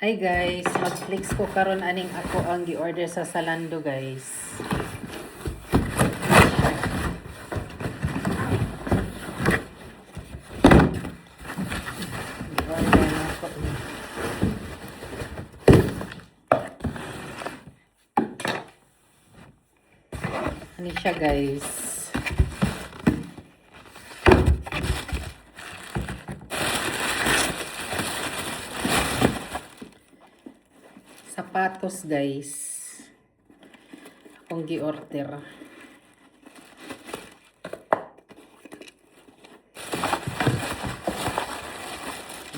Hi guys, mag-flex ko karon aning ako ang gi-order sa Zalando guys. Gi-order na ako. Ano siya guys? Sapatos guys. Akong gi-order.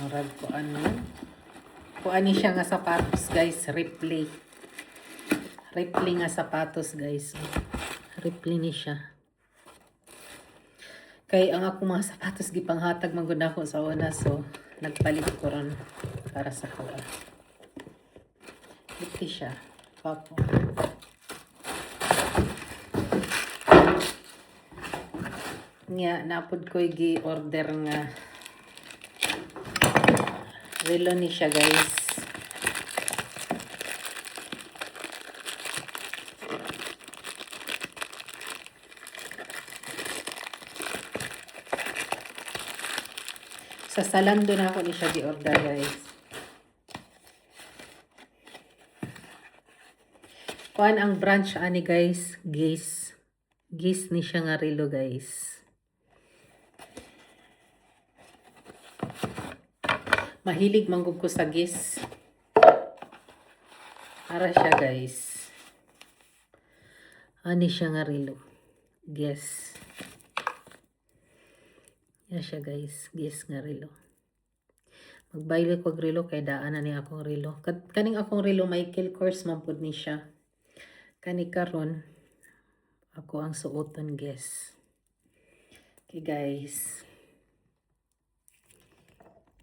Murag po ano. Kuani siya nga sapatos guys, Ripley. Ripley nga sapatos guys. Ripley ni siya. Kay ang ako mga sapatos gipanghatag man gud ako sa una, so nagpalit ko ron para sa kuha. Ripley siya. Papo. Nga napod ko gi-order nga relo ni siya guys. Sa Zalando na ako ni siya gi-order guys. Kuan ang branch ani guys, Gis. Gis ni siya nga relo guys. Mahilig manggug ko sa Gis. Ara siya guys. Ani siya nga relo. Gis. Yan siya guys. Gis nga relo. Magbaylo ko relo kay daan na ni akong relo. Kaning akong relo Michael Kors man pud ni siya. Kani karon ako ang suoton guys. Okay guys.